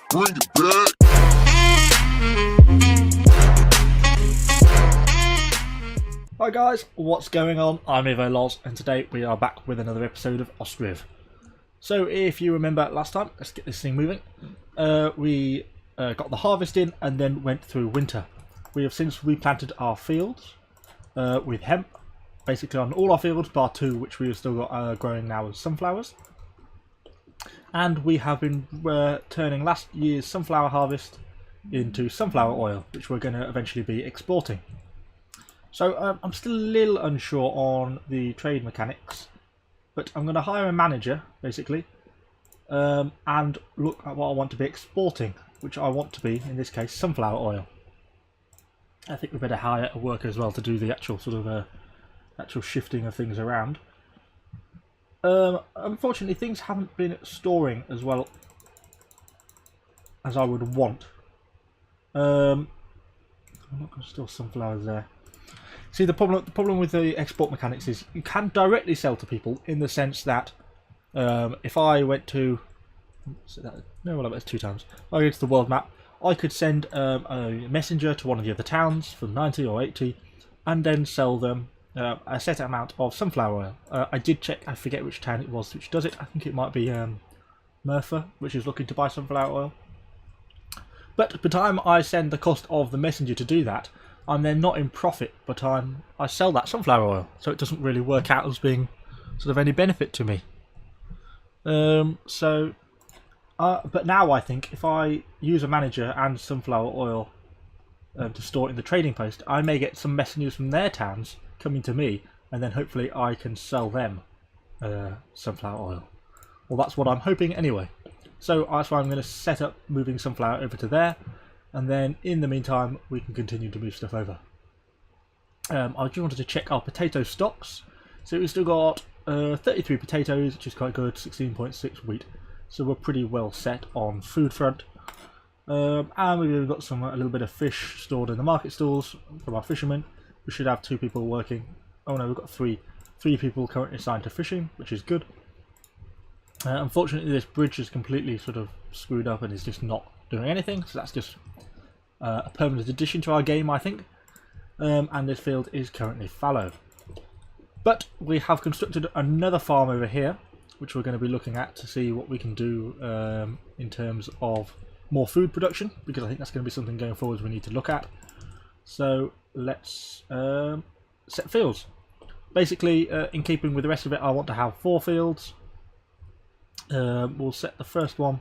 Bring it back. Hi guys, what's going on? I'm Evo and today we are back with another episode of Ostriv. So if you remember last time, let's get this thing moving. We got the harvest in and then went through winter. We have since replanted our fields with hemp, basically on all our fields bar 2, which we have still got growing now as sunflowers. And we have been turning last year's sunflower harvest into sunflower oil, which we're going to eventually be exporting. So I'm still a little unsure on the trade mechanics, but I'm going to hire a manager, basically, and look at what I want to be exporting, which I want to be, in this case, sunflower oil. I think we better hire a worker as well to do the actual sort of actual shifting of things around. Unfortunately, things haven't been storing as well as I would want. I'm not going to store sunflowers there. See, the problem with the export mechanics is you can directly sell to people in the sense that if I went to that's 2 times. If I go to the world map, I could send a messenger to one of the other towns for 90 or 80, and then sell them a set amount of sunflower oil. I did check, I forget which town it was which does it. I think it might be Merthyr, which is looking to buy sunflower oil. But by the time I send the cost of the messenger to do that, I'm then not in profit, but I sell that sunflower oil, so it doesn't really work out as being sort of any benefit to me. But now I think if I use a manager and sunflower oil to store it in the trading post, I may get some messengers from their towns coming to me, and then hopefully I can sell them sunflower oil. Well, that's what I'm hoping anyway. So that's why I'm going to set up moving sunflower over to there, and then in the meantime we can continue to move stuff over. I just wanted to check our potato stocks. So we've still got 33 potatoes, which is quite good, 16.6 wheat. So we're pretty well set on food front. And we've got a little bit of fish stored in the market stalls from our fishermen. We should have 2 people working. Oh no, we've got three people currently assigned to fishing, which is good. Unfortunately, this bridge is completely sort of screwed up and is just not doing anything. So that's just a permanent addition to our game, I think. And this field is currently fallow. But we have constructed another farm over here, which we're going to be looking at to see what we can do in terms of more food production, because I think that's going to be something going forward we need to look at. So let's set fields. Basically, in keeping with the rest of it, I want to have 4 fields. We'll set the first one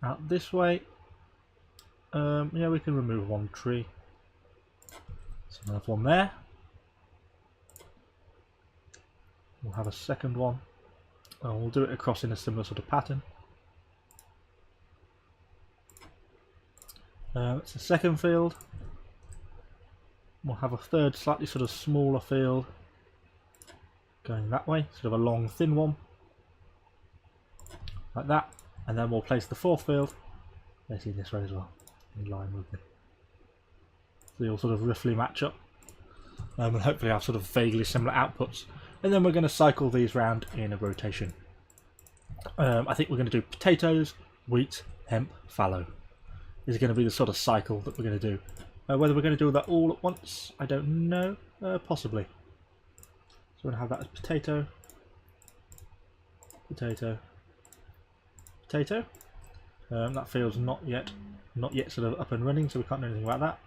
out this way. Yeah, we can remove 1 tree. So we'll have 1 there. We'll have a second one. And we'll do it across in a similar sort of pattern. It's the second field. We'll have a third, slightly sort of smaller field going that way, sort of a long, thin one, like that. And then we'll place the 4th field basically this way as well, in line with it. So they'll sort of roughly match up, and hopefully have sort of vaguely similar outputs. And then we're going to cycle these round in a rotation. I think we're going to do potatoes, wheat, hemp, fallow. This is going to be the sort of cycle that we're going to do. Whether we're going to do that all at once, I don't know. Possibly. So we're going to have that as potato, potato, potato. That field's not yet sort of up and running, so we can't do anything about that.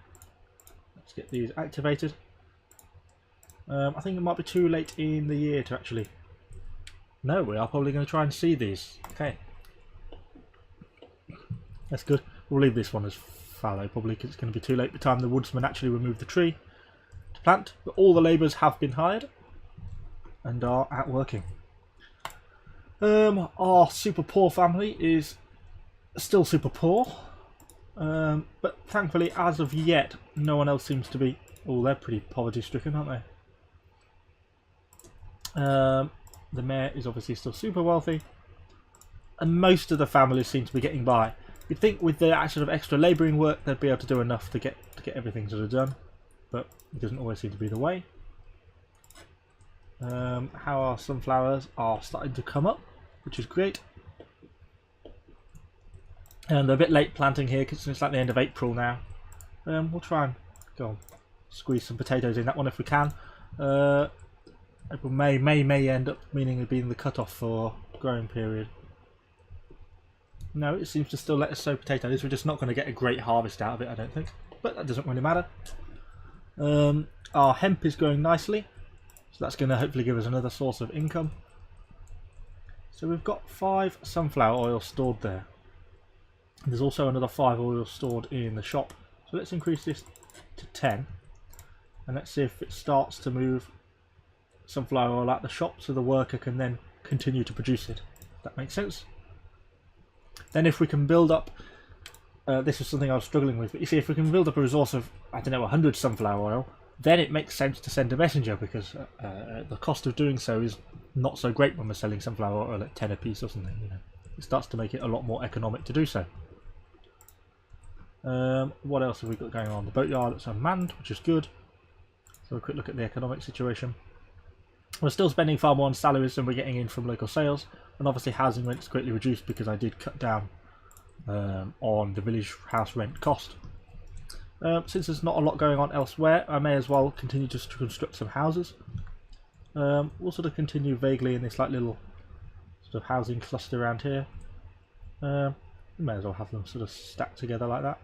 Let's get these activated. I think it might be too late in the year to actually... No, we are probably going to try and seed these. Okay. That's good. We'll leave this one as fallow, probably because it's going to be too late by the time the woodsman actually remove the tree to plant. But all the labourers have been hired and are out working. Our super poor family is still super poor. But thankfully, as of yet, no one else seems to be... Oh, they're pretty poverty stricken, aren't they? The mayor is obviously still super wealthy, and most of the families seem to be getting by. You'd think with the sort of extra labouring work they'd be able to do enough to get everything sort of done, but it doesn't always seem to be the way. How our sunflowers are starting to come up, which is great. And they're a bit late planting here because it's like the end of April now. We'll try and go on, squeeze some potatoes in that one if we can. April, May end up meaning it being the cut-off for growing period. No, it seems to still let us sow potatoes. We're just not going to get a great harvest out of it, I don't think. But that doesn't really matter. Our hemp is growing nicely, so that's going to hopefully give us another source of income. So we've got 5 sunflower oil stored there. There's also another 5 oil stored in the shop. So let's increase this to 10. And let's see if it starts to move sunflower oil out the shop so the worker can then continue to produce it. That makes sense. Then if we can build up, this is something I was struggling with, but you see, if we can build up a resource of, I don't know, 100 sunflower oil, then it makes sense to send a messenger, because the cost of doing so is not so great when we're selling sunflower oil at 10 a piece or something. You know, it starts to make it a lot more economic to do so. What else have we got going on? The boatyard is unmanned, which is good. So a quick look at the economic situation. We're still spending far more on salaries than we're getting in from local sales, and obviously housing rent is greatly reduced because I did cut down on the village house rent cost. Since there's not a lot going on elsewhere, I may as well continue just to construct some houses. We'll sort of continue vaguely in this like little sort of housing cluster around here. We may as well have them sort of stacked together like that.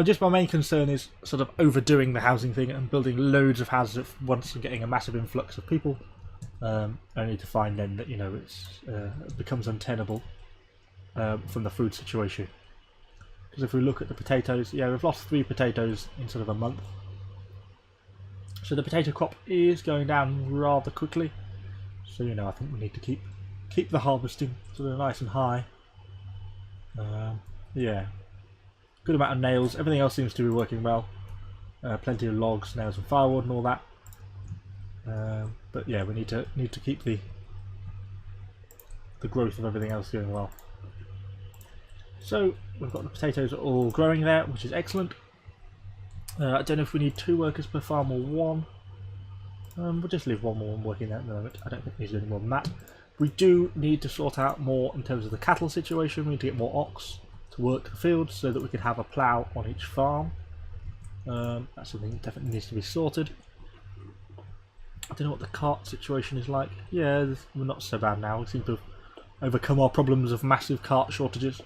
Just my main concern is sort of overdoing the housing thing and building loads of houses at once and getting a massive influx of people. Only to find then that, you know, it becomes untenable from the food situation. Because if we look at the potatoes, yeah, we've lost 3 potatoes in sort of a month. So the potato crop is going down rather quickly. So, you know, I think we need to keep the harvesting sort of nice and high. Yeah. Good amount of nails. Everything else seems to be working well. Plenty of logs, nails, and firewood, and all that. But yeah, we need to keep the growth of everything else going well. So we've got the potatoes all growing there, which is excellent. I don't know if we need 2 workers per farm or 1. We'll just leave 1 more working there at the moment. I don't think we need any more than that. We do need to sort out more in terms of the cattle situation. We need to get more ox to work the fields so that we can have a plough on each farm. That's something that definitely needs to be sorted. I don't know what the cart situation is like. Yeah, we're not so bad now. We seem to have overcome our problems of massive cart shortages.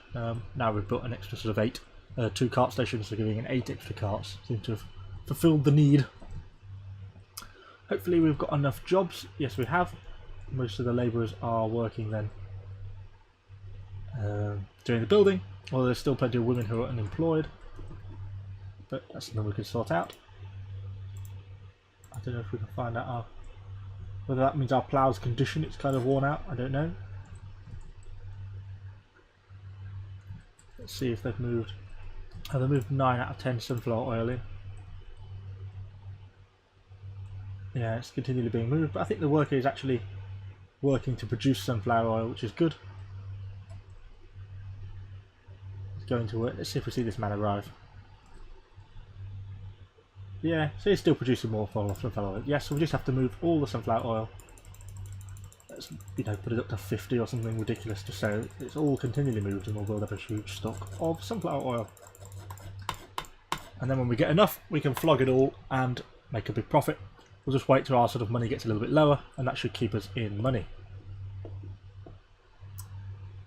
Now we've built an extra sort of 8, 2 cart stations, so giving in 8 extra carts. Seem to have fulfilled the need. Hopefully we've got enough jobs. Yes, we have. Most of the labourers are working then doing the building. Although there's still plenty of women who are unemployed, but that's something we can sort out. I don't know if we can find out whether that means our plough's condition, it's kind of worn out, I don't know. Let's see if they've moved. Oh, they moved 9 out of 10 sunflower oil in. Yeah, it's continually being moved, but I think the worker is actually working to produce sunflower oil, which is good. Going to work. Let's see if we see this man arrive. Yeah, so he's still producing more sunflower oil. Yes, so we just have to move all the sunflower oil. Let's, you know, put it up to 50 or something ridiculous, just so it's all continually moved, and we'll build up a huge stock of sunflower oil. And then when we get enough, we can flog it all and make a big profit. We'll just wait till our sort of money gets a little bit lower, and that should keep us in money.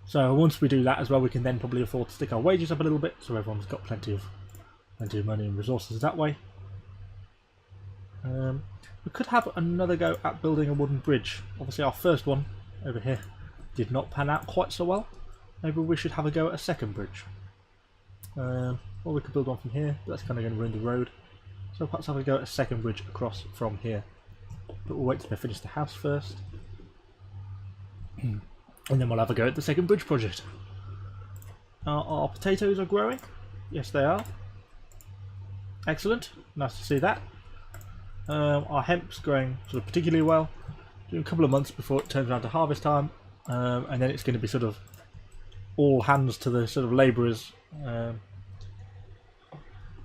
So once we do that as well, we can then probably afford to stick our wages up a little bit, so everyone's got plenty of money and resources that way. We could have another go at building a wooden bridge. Obviously our first one over here did not pan out quite so well. Maybe we should have a go at a second bridge. Or we could build one from here, but that's kind of going to ruin the road. So perhaps have a go at a second bridge across from here. But we'll wait till they finish the house first. And then we'll have a go at the second bridge project. Our potatoes are growing. Yes, they are. Excellent. Nice to see that. Our hemp's growing sort of particularly well. Do a couple of months before it turns around to harvest time. And then it's going to be sort of all hands to the sort of labourers. We're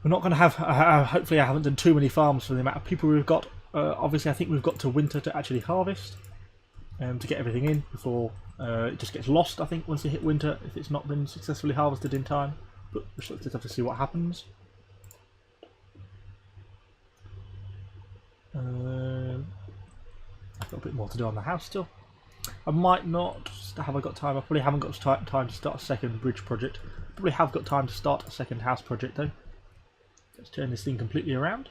not going to have... hopefully I haven't done too many farms for the amount of people we've got. Obviously I think we've got to winter to actually harvest. To get everything in before It just gets lost, I think, once you hit winter if it's not been successfully harvested in time. But we shall just have to see what happens. I've got a bit more to do on the house still. I might not. Have I got time? I probably haven't got time to start a second bridge project. Probably have got time to start a second house project though. Let's turn this thing completely around.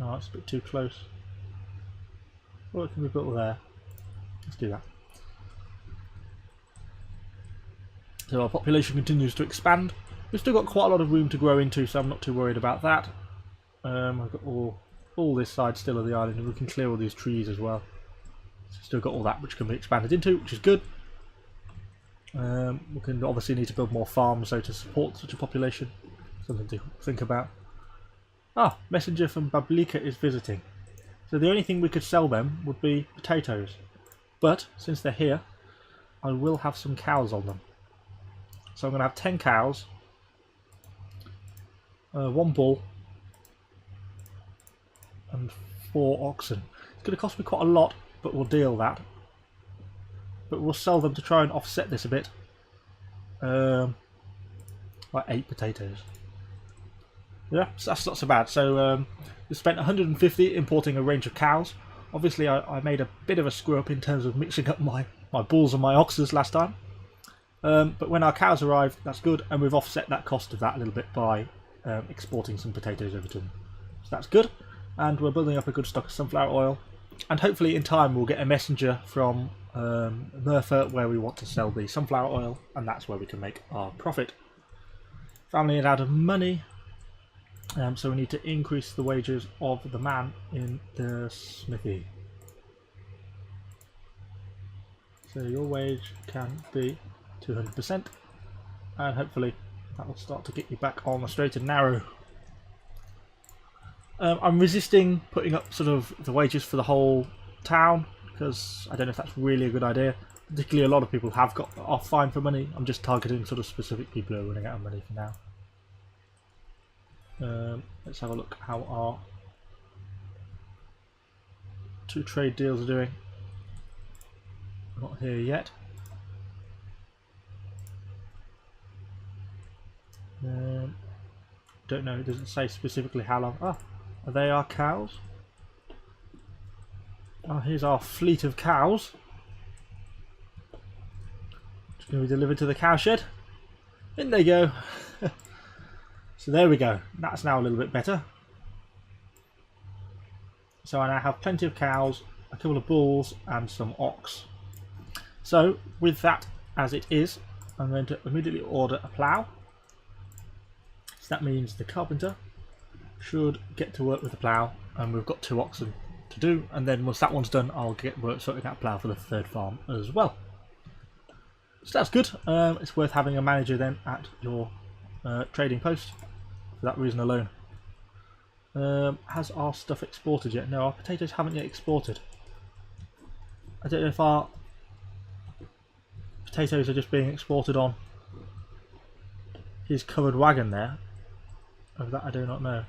Oh, it's a bit too close. What can we build there? Let's do that. So our population continues to expand. We've still got quite a lot of room to grow into, so I'm not too worried about that. I've got all this side still of the island, and we can clear all these trees as well. So still got all that which can be expanded into, which is good. We can obviously need to build more farms though to support such a population. Something to think about. Ah, messenger from Bablica is visiting. So the only thing we could sell them would be potatoes. But since they're here, I will have some cows on them. So I'm going to have 10 cows, 1 bull, and 4 oxen. It's going to cost me quite a lot, but we'll deal that. But we'll sell them to try and offset this a bit. Like 8 potatoes. Yeah, so that's not so bad. So we spent 150 importing a range of cows. Obviously I made a bit of a screw up in terms of mixing up my bulls and my oxes last time. But when our cows arrived, that's good, and we've offset that cost of that a little bit by exporting some potatoes over to them. So that's good, and we're building up a good stock of sunflower oil, and hopefully in time we'll get a messenger from Merthyr where we want to sell the sunflower oil, and that's where we can make our profit. Family is out of money, so we need to increase the wages of the man in the smithy. So your wage can be 200%, and hopefully that will start to get you back on the straight and narrow. I'm resisting putting up sort of the wages for the whole town because I don't know if that's really a good idea. Particularly, a lot of people are fine for money. I'm just targeting sort of specific people who are running out of money for now. Let's have a look how our 2 trade deals are doing. Not here yet. Don't know, it doesn't say specifically how long. Ah, are they our cows? Oh, here's our fleet of cows. It's going to be delivered to the cow shed. In they go. So there we go. That's now a little bit better. So I now have plenty of cows, a couple of bulls and some ox. So with that as it is, I'm going to immediately order a plough. So that means the carpenter should get to work with the plough, and we've got 2 oxen to do, and then once that one's done I'll get work sorting out plough for the 3rd farm as well. So that's good. It's worth having a manager then at your trading post for that reason alone. Has our stuff exported yet? No, our potatoes haven't yet exported. I don't know if our potatoes are just being exported on his covered wagon there. Of that I do not know.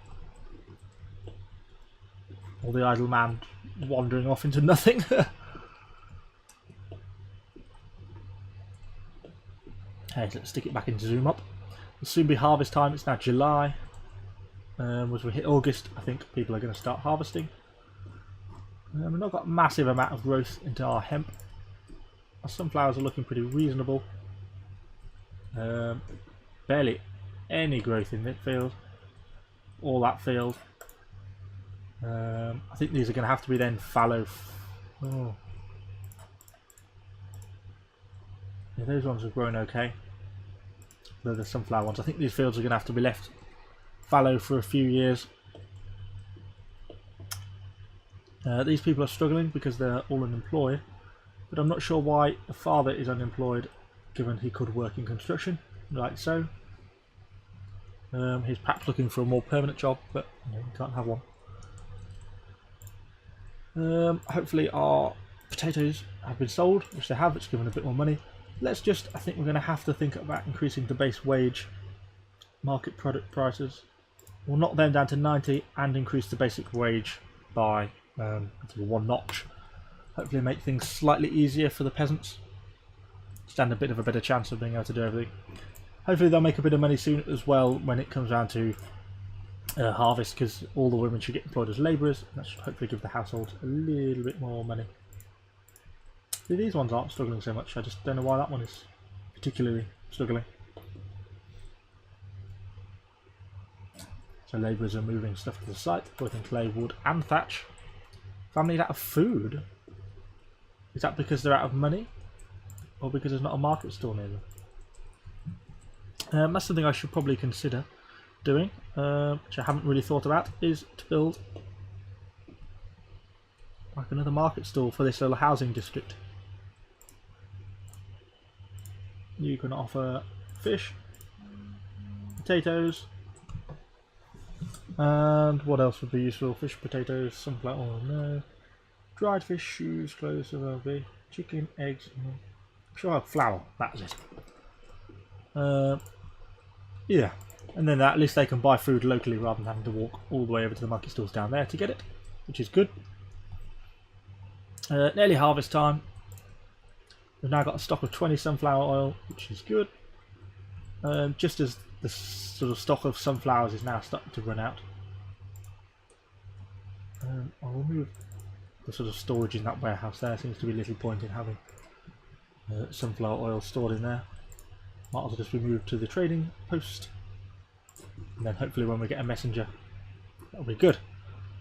Or the idle man wandering off into nothing. Hey, let's stick it back into zoom up. It'll soon be harvest time. It's now July. As we hit August, I think people are going to start harvesting. We've not got a massive amount of growth into our hemp. Our sunflowers are looking pretty reasonable. Barely any growth in this field. All that field. I think these are going to have to be then fallow. Oh. Yeah, those ones have grown okay. They're the sunflower ones. I think these fields are going to have to be left fallow for a few years. These people are struggling because they're all unemployed, but I'm not sure why the father is unemployed given he could work in construction, like so. He's perhaps looking for a more permanent job, but you know, he can't have one. Hopefully our potatoes have been sold, which they have. It's given a bit more money. I think we're going to have to think about increasing the base wage market product prices. We'll knock them down to 90 and increase the basic wage by 1 notch. Hopefully make things slightly easier for the peasants. Stand a bit of a better chance of being able to do everything. Hopefully they'll make a bit of money soon as well when it comes around to harvest, because all the women should get employed as labourers. That should hopefully give the household a little bit more money. See, these ones aren't struggling so much. I just don't know why that one is particularly struggling. So labourers are moving stuff to the site, both in clay, wood and thatch. Family out of food? Is that because they're out of money? Or because there's not a market store near them? That's something I should probably consider doing, which I haven't really thought about, is to build like another market store for this little housing district. You can offer fish, potatoes, and what else would be useful? Fish, potatoes, sunflower oil, no. Dried fish, shoes, clothes, so there'll be chicken, eggs, sure, flour, that's it. Yeah, and then at least they can buy food locally rather than having to walk all the way over to the market stores down there to get it, which is good. Nearly harvest time. We've now got a stock of 20 sunflower oil, which is good. Just as the sort of stock of sunflowers is now starting to run out. I'll remove the sort of storage in that warehouse there. Seems to be little point in having sunflower oil stored in there. Might as well just remove to the trading post. And then hopefully when we get a messenger, that'll be good.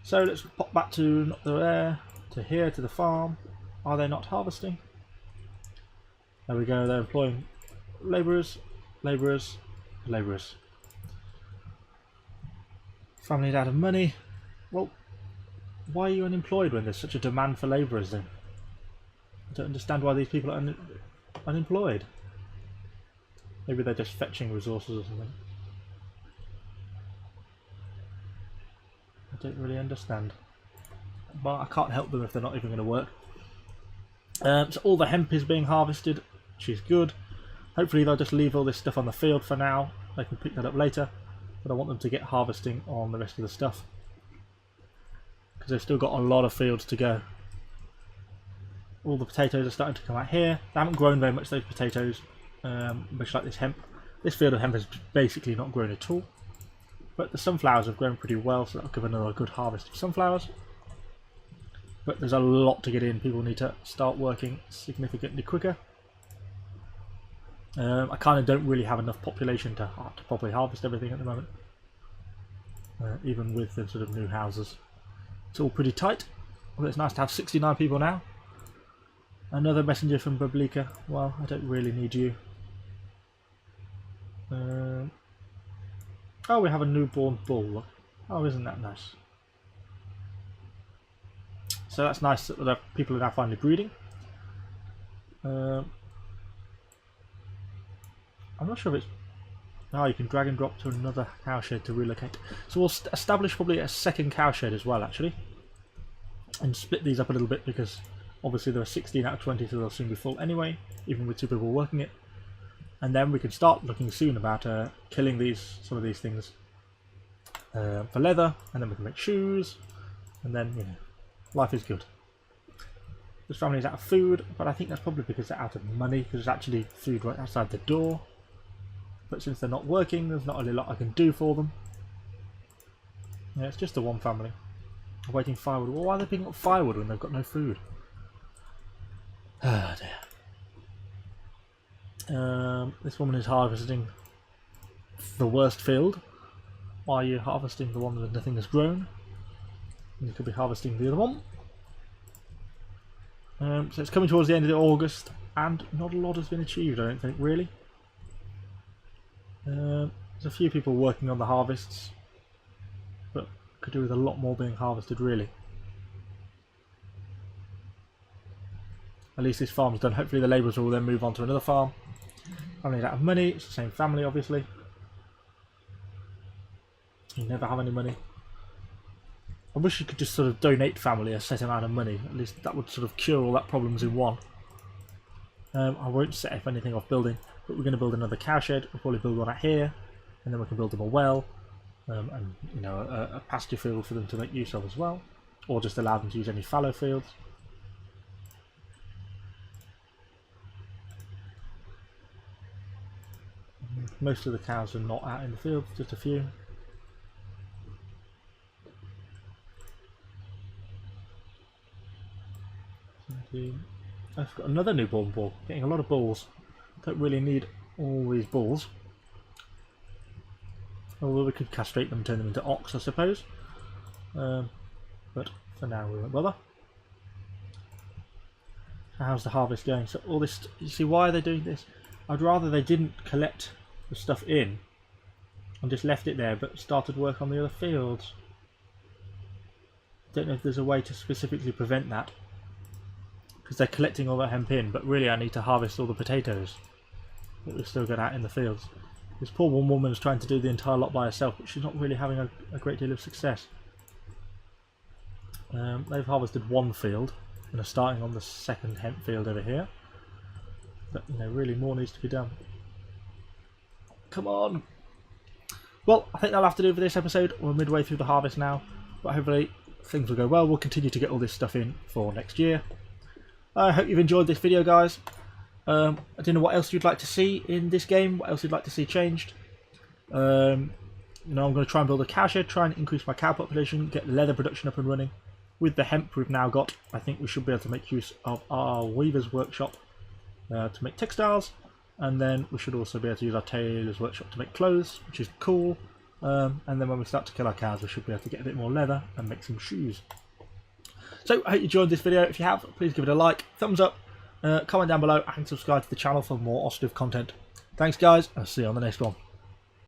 So let's pop back to not there, to here, to the farm. Are they not harvesting? There we go, they're employing labourers, labourers, labourers. Family out of money. Well, why are you unemployed when there's such a demand for labourers then? I don't understand why these people are unemployed. Maybe they're just fetching resources or something. I don't really understand. But I can't help them if they're not even going to work. So all the hemp is being harvested, which is good. Hopefully they'll just leave all this stuff on the field for now. They can pick that up later. But I want them to get harvesting on the rest of the stuff, because they've still got a lot of fields to go. All the potatoes are starting to come out here. They haven't grown very much, those potatoes, much like this hemp. This field of hemp has basically not grown at all. But the sunflowers have grown pretty well, so that'll give another good harvest of sunflowers. But there's a lot to get in. People need to start working significantly quicker. I kind of don't really have enough population to properly harvest everything at the moment. Even with the sort of new houses. It's all pretty tight. Well, it's nice to have 69 people now. Another messenger from Bablika. Well, I don't really need you. Oh, we have a newborn bull. Oh, isn't that nice? So that's nice that the people are now finally breeding. I'm not sure if it's... Oh, you can drag and drop to another cowshed to relocate. So we'll establish probably a second cowshed as well, actually. And split these up a little bit, because obviously there are 16 out of 20, so they'll soon be full anyway, even with 2 people working it. And then we can start looking soon about killing some of these things for leather, and then we can make shoes, and then, you know, life is good. This family is out of food, but I think that's probably because they're out of money, because there's actually food right outside the door. But since they're not working, there's not really a lot I can do for them. Yeah, it's just the one family. Awaiting firewood. Well, why are they picking up firewood when they've got no food? Ah, dear. This woman is harvesting the worst field. Why are you harvesting the one where nothing has grown? And you could be harvesting the other one. So it's coming towards the end of August, and not a lot has been achieved, I don't think, really. There's a few people working on the harvests, but could do with a lot more being harvested, really. At least this farm's done. Hopefully the labourers will then move on to another farm. Family's out of money. It's the same family, obviously. You never have any money. I wish you could just sort of donate family a set amount of money. At least that would sort of cure all that problems in one. I won't set if anything off building, but we're going to build another cowshed. We'll probably build one out here, and then we can build them a well, and you know, a pasture field for them to make use of as well, or just allow them to use any fallow fields. Most of the cows are not out in the field, just a few. I've got another newborn bull. Getting a lot of bulls. Don't really need all these bulls. Although we could castrate them and turn them into ox, I suppose. But for now we won't bother. How's the harvest going? So all this, you see why are they doing this? I'd rather they didn't collect the stuff in and just left it there, but started work on the other fields. Don't know if there's a way to specifically prevent that, because they're collecting all that hemp in, but really I need to harvest all the potatoes that we've still got out in the fields. This poor one woman is trying to do the entire lot by herself, but she's not really having a great deal of success. They've harvested one field and are starting on the second hemp field over here. But you know, really more needs to be done. Come on! Well, I think that'll have to do for this episode. We're midway through the harvest now, but hopefully things will go well. We'll continue to get all this stuff in for next year. I hope you've enjoyed this video, guys. I don't know what else you'd like to see in this game, what else you'd like to see changed. You know, I'm going to try and build a cow shed, try and increase my cow population, get the leather production up and running. With the hemp we've now got, I think we should be able to make use of our weaver's workshop to make textiles, and then we should also be able to use our tailor's workshop to make clothes, which is cool. And then when we start to kill our cows, we should be able to get a bit more leather and make some shoes. So I hope you enjoyed this video. If you have, please give it a like, thumbs up, comment down below, and subscribe to the channel for more Ostriv content. Thanks guys, and I'll see you on the next one.